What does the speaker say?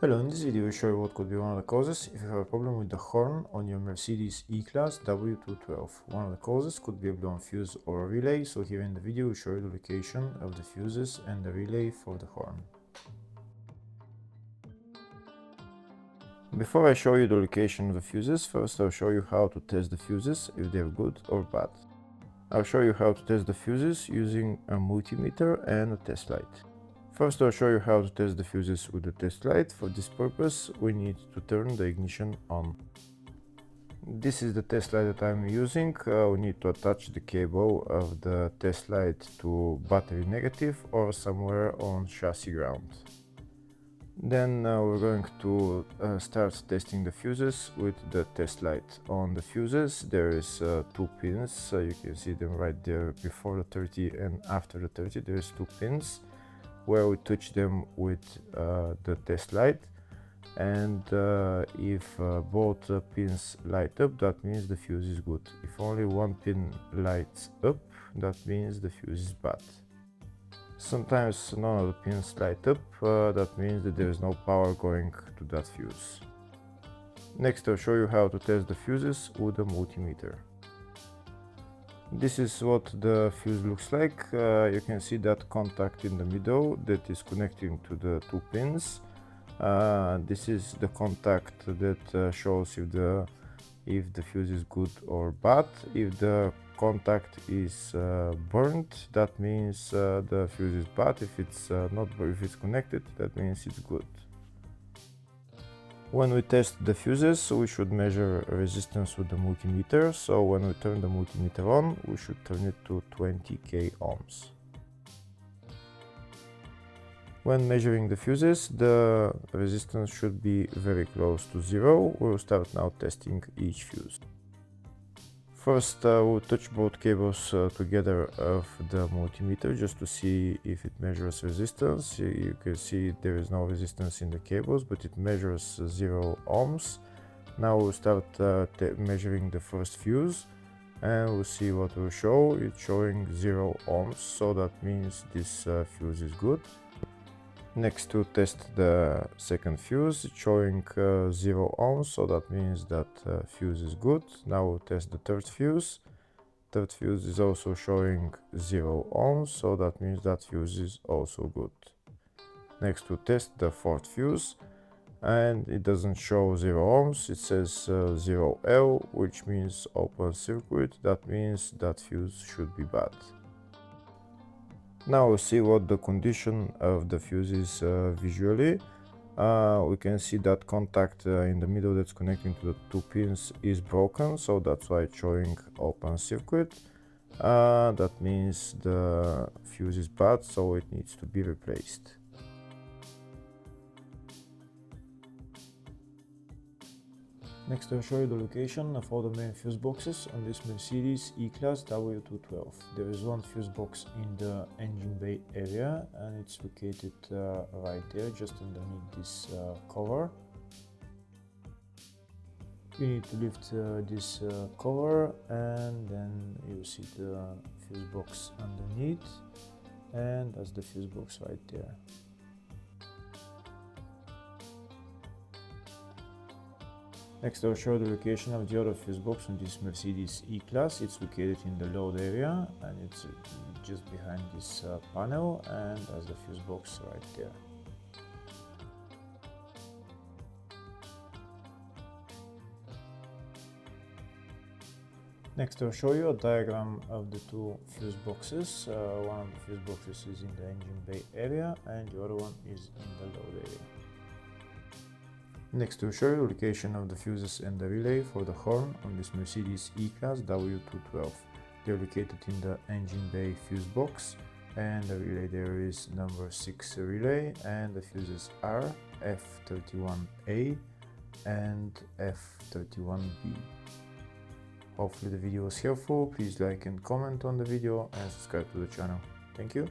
Hello, in this video I will show you what could be one of the causes if you have a problem with the horn on your Mercedes E-Class W212. One of the causes could be a blown fuse or a relay, so here in the video we'll show you the location of the fuses and the relay for the horn. Before I show you the location of the fuses, first I'll show you how to test the fuses, if they're good or bad. I'll show you how to test the fuses using a multimeter and a test light. First I'll show you how to test the fuses with the test light. For this purpose we need to turn the ignition on. This is the test light that I'm using. We need to attach the cable of the test light to battery negative or somewhere on chassis ground. Then we're going to start testing the fuses with the test light. On the fuses there is two pins, you can see them right there before the 30 and after the 30. There's two pins where we touch them with the test light, and if both pins light up, that means the fuse is good. If only one pin lights up, that means the fuse is bad. Sometimes none of the pins light up, that means that there is no power going to that fuse. Next I'll show you how to test the fuses with a multimeter. This is what the fuse looks like. You can see that contact in the middle that is connecting to the two pins. This is the contact that shows if the fuse is good or bad. If the contact is burnt, that means the fuse is bad. If it's if it's connected, that means it's good. When we test the fuses, we should measure resistance with the multimeter. So when we turn the multimeter on, we should turn it to 20k ohms. When measuring the fuses, the resistance should be very close to zero. We'll start now testing each fuse. First, we'll touch both cables together of the multimeter just to see if it measures resistance. You can see there is no resistance in the cables, but it measures 0 ohms. Now we'll start measuring the first fuse, and we'll see what will show. It's showing 0 ohms, so that means this fuse is good. Next, to test the second fuse, it's showing 0 ohms, so that means that fuse is good. Now we'll test the third fuse. Third fuse is also showing 0 ohms, so that means that fuse is also good. Next we'll test the fourth fuse, and it doesn't show 0 ohms, it says 0L, which means open circuit. That means that fuse should be bad. Now we'll see what the condition of the fuse is visually. We can see that contact in the middle that's connecting to the two pins is broken, so that's why it's showing open circuit. That means the fuse is bad, so it needs to be replaced. Next I'll show you the location of all the main fuse boxes on this Mercedes E-Class W212. There is one fuse box in the engine bay area, and it's located right there, just underneath this cover. You need to lift this cover, and then you see the fuse box underneath, and that's the fuse box right there. Next I'll show the location of the other fuse box on this Mercedes E-Class. It's located in the load area, and it's just behind this panel, and that's the fuse box right there. Next I'll show you a diagram of the two fuse boxes. One of the fuse boxes is in the engine bay area, and the other one is in the load area. Next we'll show you the location of the fuses and the relay for the horn on this Mercedes E-Class W212. They're located in the engine bay fuse box, and the relay there is number 6 relay, and the fuses are F31A and F31B. Hopefully the video was helpful. Please like and comment on the video and subscribe to the channel. Thank you.